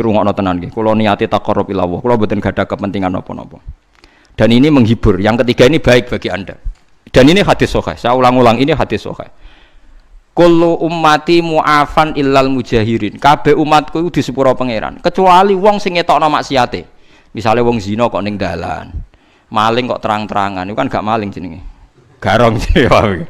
Rungokno tenan nggih. Kula niate taqarrub ila Allah. Kula mboten gadah kepentingan napa-napa. Dan ini menghibur. Yang ketiga ini baik bagi Anda. Dan ini hadis sahih. Saya ulang-ulang, ini hadis sahih. Kullu ummati mu'afan illal mujahirin. Kabeh umatku iku disepuro pangeran, kecuali wong sing ngetokno maksiate. Misale wong zina kok ning dalan. Maling kok terang-terangan, itu kan gak maling jenenge. Garong jenenge.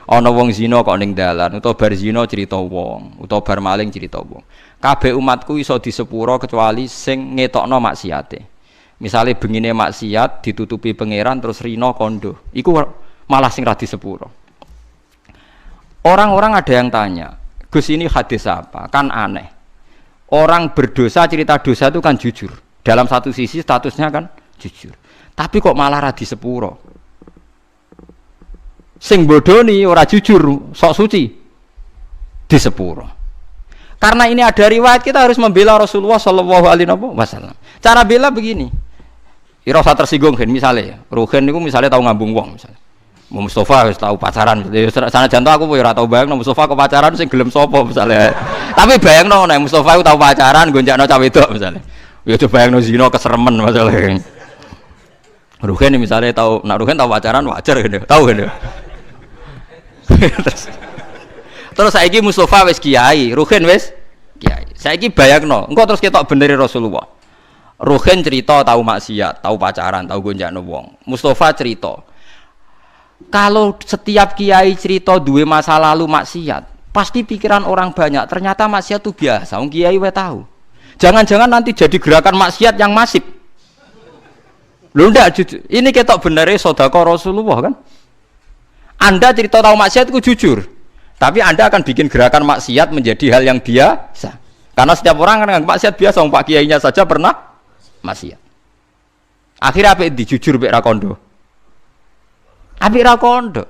Ana wong zina kok ning dalan, utawa bar zina cerita wong, utawa bar maling cerita wong. Kabeh umatku iso disepuro kecuali sing ngetokno maksiate. Misale bengine maksiat ditutupi pangeran terus rino kondo. Iku malah sing ra disepuro. Orang-orang ada yang tanya, Gus ini hadis apa? Kan aneh. Orang berdosa cerita dosa itu kan jujur. Dalam satu sisi statusnya kan jujur. Tapi kok malah ra disepuro? Sing bodoni ora jujur, sok suci disepuro. Karena ini ada riwayat, kita harus membela Rasulullah Shallallahu Alaihi Wasallam. Cara bela begini, ira usah tersinggung kan misalnya, Ruhin itu misalnya tahu ngambung wong misalnya, Mustafa harus tahu pacaran, sana jantung aku ora tahu bayang, Mustafa kok pacaran sing gelem sopo misalnya. Tapi bayang nek Mustafa itu tahu pacaran, gonjakno cah wedok misalnya, ya coba bayang zina keseremen masalahnya. Ruhin misalnya tahu, nak Ruhin tahu pacaran wajar kan, tahu kan. Terus saiki Mustafa wis kiai, Ruhin wis kiai. Saiki bayangno, engko terus ketok beneri Rasulullah. Ruhin cerita tahu maksiat, tahu pacaran, tahu gonjakno wong. Mustafa cerita. Kalau setiap kiai cerita duwe masa lalu maksiat, pasti pikiran orang banyak ternyata maksiat itu biasa. Wong kiai wae tahu. Jangan-jangan nanti jadi gerakan maksiat yang masif. Lho ndak ini ketok benere sedekah Rasulullah kan? Anda cerita tahu maksiat itu jujur. Tapi Anda akan bikin gerakan maksiat menjadi hal yang biasa. Karena setiap orang kan maksiat biasa, Pak kiainya saja pernah maksiat. Akhirnya apa dijujur mek ra kondo. Apik ra kondo.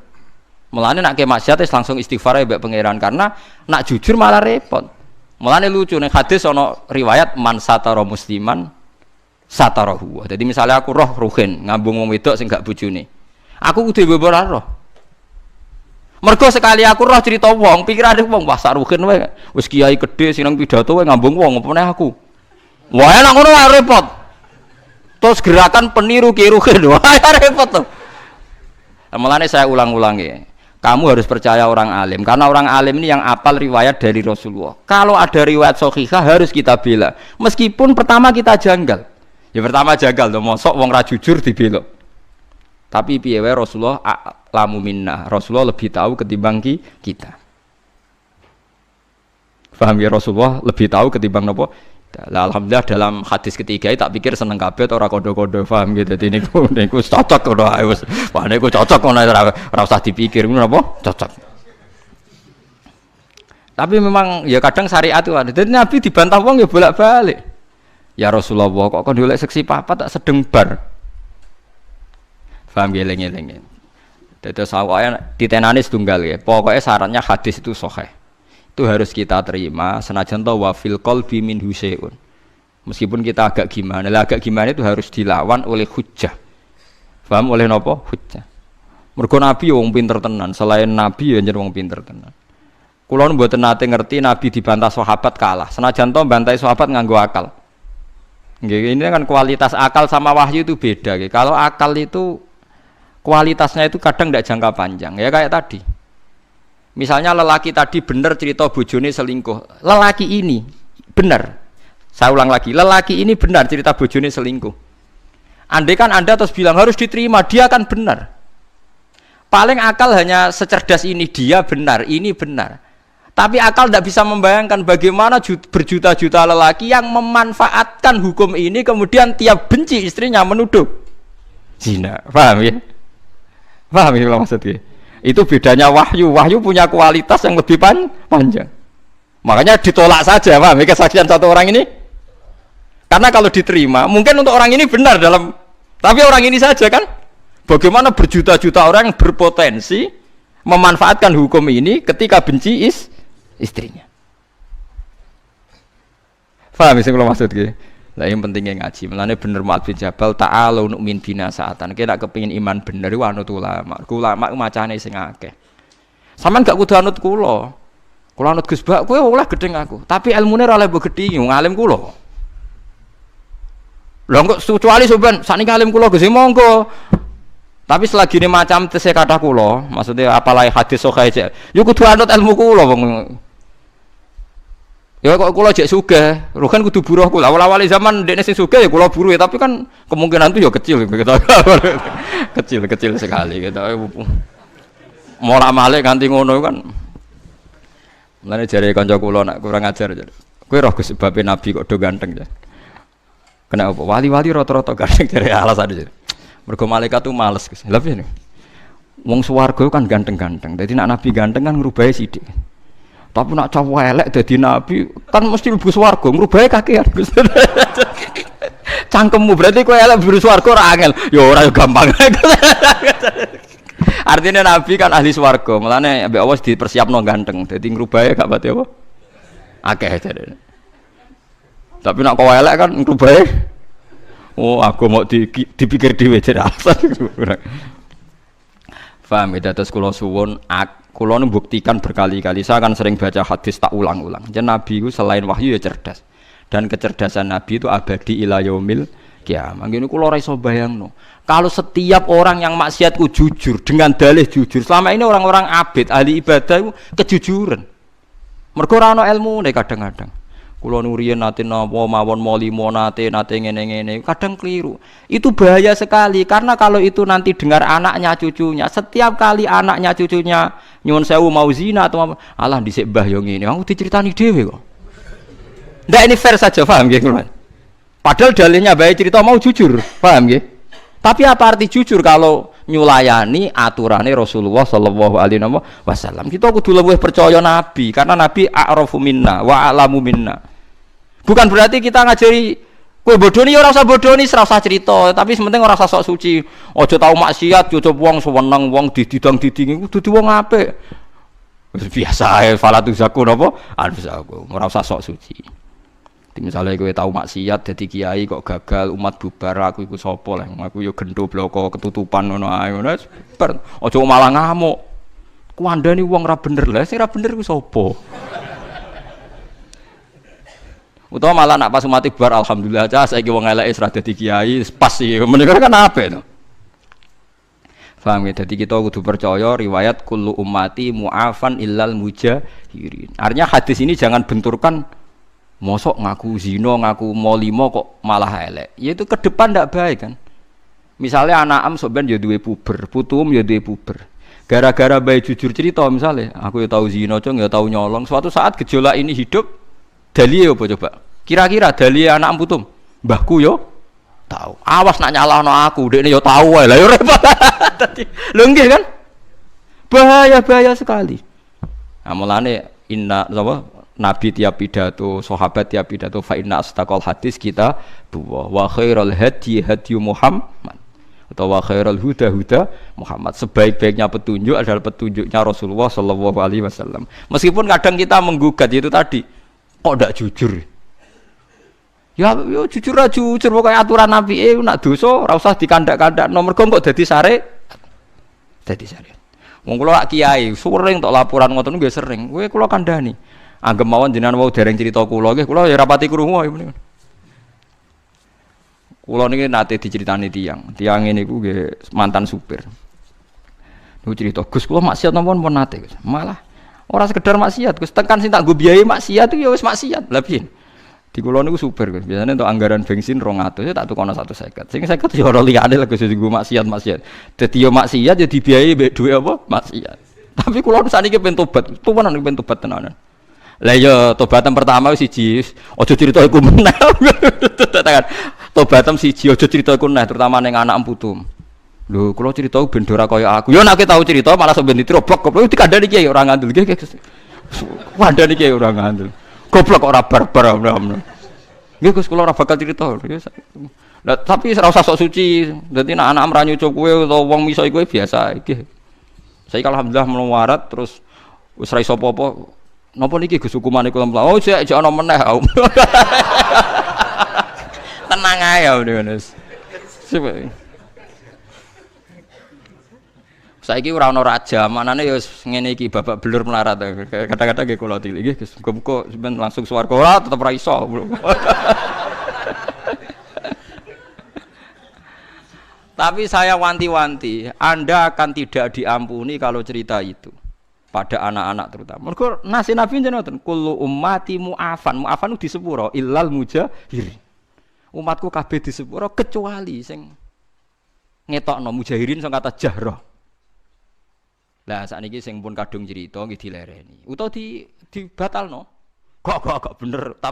Mulane nek maksiat wis langsung istighfar mbek pangeran karena nak jujur malah repot. Mulane lucu ning hadis ana riwayat man satara musliman satarahu. Jadi misalnya aku roh Ruhin ngambung wong wedok sing gak bojone. Aku kudu mbok ora roh. Mergo sekali aku roh cerita wong, pikirane wong wah Ruhin wae wis kiai gedhe sing nang pidato wae ngambung wong apa meneh aku. Wah enak ngono wae repot. Terus gerakan peniru Ki Ruhin wah repot tuh. Mulane saya ulang-ulangi, kamu harus percaya orang alim karena orang alim ini yang apal riwayat dari Rasulullah. Kalau ada riwayat sahihah harus kita bela. Meskipun pertama kita janggal. Ya pertama janggal tuh, mosok wong ra jujur dibela. Tapi piye wae Rasulullah a'lamu minna. Rasulullah lebih tahu ketimbang kita. Paham ya, Rasulullah lebih tahu ketimbang napa? Lah alhamdulillah dalam hadis ketiga tak pikir seneng kabeh ora kodo-kodo, paham gitu. Dadi niku cocok ngono ae wis. Wah niku cocok ngono ora usah dipikir ngono apa? Cocok. Tapi memang ya kadang syariat itu ada. Dadi Nabi dibantah wong ya bolak-balik. Ya Rasulullah kok kon golek seksi papat tak sedeng bar. Paham geleng-geleng. Dadi sawaya ditenani setunggal ya. Pokoknya syaratnya hadis itu sahih. Itu harus kita terima senajan to wa fil qalbi min husaun. Meskipun kita agak gimana, agak gimana itu harus dilawan oleh hujjah. Paham oleh napa? Hujjah. Mergo Nabi wong pinter tenan, selain Nabi ya njen wong pinter tenan. Kula mboten nate ngerti Nabi dibantah sahabat kalah. Senajan to bantai sahabat nganggo akal. Nggih, ini kan kualitas akal sama wahyu itu beda. Kalau akal itu kualitasnya itu kadang tidak jangka panjang. Ya kayak tadi. Misalnya lelaki tadi benar cerita bojone selingkuh. Lelaki ini benar. Saya ulang lagi, lelaki ini benar cerita bojone selingkuh. Andai kan Anda terus bilang harus diterima, dia kan benar. Paling akal hanya secerdas ini, dia benar, ini benar. Tapi akal tidak bisa membayangkan bagaimana berjuta-juta lelaki yang memanfaatkan hukum ini kemudian tiap benci istrinya menuduh zina. Paham ya? Paham ya maksudnya? Itu bedanya wahyu. Wahyu punya kualitas yang lebih panjang. Makanya ditolak saja, paham? Kesaksian satu orang ini. Karena kalau diterima, mungkin untuk orang ini benar tapi orang ini saja kan. Bagaimana berjuta-juta orang yang berpotensi memanfaatkan hukum ini ketika benci istrinya. Paham sih kalau maksudnya? Lah yang pentingnya ngaji. Mulane bener Mu'adz bin Jabal ta'alu nu'min bina saatan. Kita kepengin iman bener iku anut ulama. Ulama macane sing akeh. Sampeyan gak kudu anut kula. Kula anut Gus Bak kowe oleh gedeng aku. Tapi ilmune ora oleh mbok gedhi, wong alim kula. Lha kok kecuali sampean sakniki alim kula Gus monggo. Tapi selagi ini macam tesih kata kula, maksudnya apalagi hadis sahih aja. Yo kudu anut ilmu kula wong. Ya kok kula jek sugih, Ruhin kudu buruh kula. Awal-awal zaman dekne sing sugih ya kula buruh ya, tapi kan kemungkinan itu ya kecil gitu. Kecil sekali gitu. Morak-malik nganti ngono kan. Mulane jare kanca kula nek kurang ajar. Kowe roh Gus sebabe nabi kok do ganteng ya. Kena apa? Wali-wali rata-rata ganteng jare alasane. Mergo malaikat tuh males Gus. Lha piye? Wong swarga kan ganteng-ganteng. Dadi nek nabi ganteng kan ngrubahe sithik. Tapi nak cowok elek dadi nabi kan mesti mlebu swarga, ngrubahe kakean Gus. Cangkemmu berarti kowe elek mlebu swarga ora angel. Ya ora gampang. Artinya nabi kan ahli swarga, mulane ambek Allah dipersiapno ganteng. Dadi ngrubahe gak pati apa? Akeh jare. Tapi nak kowe elek kan ngrubahe oh aku mau dipikir dhewe jare alasan. Paham ya, terus kula suwun kula membuktikan berkali-kali, saya akan sering baca hadis tak ulang-ulang. Jadi Nabi itu selain wahyu ya cerdas. Dan kecerdasan Nabi itu abadi ila yaumil kiamah. Ngene kula ora iso bayangno. Kalau setiap orang yang maksiatku jujur dengan dalih jujur, selama ini orang-orang abid ahli ibadah itu kejujuran. Mergo ora ana ilmune kadang-kadang. Kula nuriyen nate napa mawon molimo nate ngene-ngene, kadang keliru. Itu bahaya sekali karena kalau itu nanti dengar anaknya cucunya, setiap kali anaknya cucunya nyuwun sewu mau zina atau alah dhisik mbah yo ngene, aku diceritani dhewe kok. Ndak ini fair saja, paham nggih kula. Padahal dalilnya bae cerita mau jujur, paham nggih? Tapi apa arti jujur kalau nyulayani aturane Rasulullah sallallahu alaihi wasallam? Kita kudu luwih percaya Nabi karena Nabi a'rafu minna wa a'lamu minna. Bukan berarti kita ngajari kowe bodoni ora usah bodoni, ora usah cerita, tapi sementing ora usah sok suci. Aja tau maksiat, aja wong seneng wong dididang-didingi kudu di wong apik. Wis biasa ae falatu zaku napa? Anfusaku, ora usah sok suci. Misalnya kowe tau maksiat dadi kiai kok gagal umat bubar, aku iku sapa lah, aku yo gendho bloko ketutupan ngono ae ngono. Aja malah ngamuk. Kuandani wong ra bener lah, sing ra bener ku sapa? Utawa malah nak pas umat bubar alhamdulillah aja saiki wong eleke wis ra dadi kiai, pas iki. Menika kan apik to. Paham ya? Jadi kita kudu percaya riwayat kullu ummati mu'afan illal mujahirin. Artinya hadis ini jangan benturkan mosok ngaku zina, ngaku molimo kok malah elek. Ya itu ke depan ndak baik kan. Misalnya anak am sok ben ya duwe puber, putum ya duwe puber. Gara-gara bae jujur cerita misalnya, aku ya tahu zina, cung ya tahu nyolong. Suatu saat gejolak ini hidup, dalile apa coba? Kira-kira dalile anak am putum? Mbahku yo tahu. Awas nak nyalahno aku, dekne yo tahu wae. Lah yo repot. Dadi lho nggih kan? Bahaya sekali. Nah, mulane inna apa? Nabi tiap pidato, sahabat tiap pidato, fa inna astaqal hadis kita wa khairul hadi Muhammad atau wa khairul huda Muhammad. Sebaik-baiknya petunjuk adalah petunjuknya Rasulullah sallallahu alaihi wasallam. Meskipun kadang kita menggugat itu tadi, kok ndak jujur? Ya yo jujur aja jujur pokoke aturan Nabi nak dosa ora usah dikandak-kandak nomor kok dadi sare. Dadi sare. Wong kula kiai sering tok laporan ngoten nggih sering. Kowe kula kandhani. Anggap mawon jenengan wau dereng cerita kula nggih, kula ya rapati krungu ae menika. Kula niki nate diceritani tiyang ngene iku nggih mantan supir. Niku cerita, Gus kula maksiat napa pun nate, Gus. Malah ora sekedar maksiat, Gus tekan sing tak nggo biayai maksiat itu ya wis maksiat. Lah piye? Di kula niku supir, Gus. Biasane untuk anggaran bensin 200 ya tak tukono 150. Sing 50 ya ora liyane lho Gus nggo maksiat. Dadi ya maksiat ya dibiayai mbek dhuwit apa? Maksiat. Tapi kula saniki pengen tobat, tuwanan pengen tobat tenanan. Lah ya tobatan pertama wis siji, aja crita iku meneh. Tobatan siji aja crita iku meneh, terutama ning anak putum. Lho, kula crita ben ora kaya aku. Ya nek tau crita malah sampeyan ditrobok goblok dikandani kiai ora ngandel. Nggih, kandani kiai ora ngandel. Goblok kok ora barbar. Nggih Gus kula ora bakal crita. Lah tapi ora usah sok suci. Dadi nek anak ra nyucuk kowe utawa wong miso kowe biasa iki. Saiki alhamdulillah melawarat terus wis ra iso apa-apa. Napa niki Gus hukumane kula mlaku? Oh, sik ana meneh. Tenang ae ya Mas. Saiki ora ana raja, manane ya wis ngene iki babak belur melarat. Kadang-kadang nggih kula tilik nggih Gus. Muga-muga sampeyan langsung swarga ora tetep ra iso. Tapi saya wanti-wanti, Anda akan tidak diampuni kalau cerita itu pada anak-anak terutama. Mergo nasi Nabi jenengan kullu ummati mu'afan. Mu'afan di sepuro illal mujahirin. Umatku kabeh di sepuro kecuali sing ngetokno mujahirin sing kata jahroh. Lah sakniki sing pun kadung cerita nggih dilereni. Utawa dibatalno. Kok bener tapi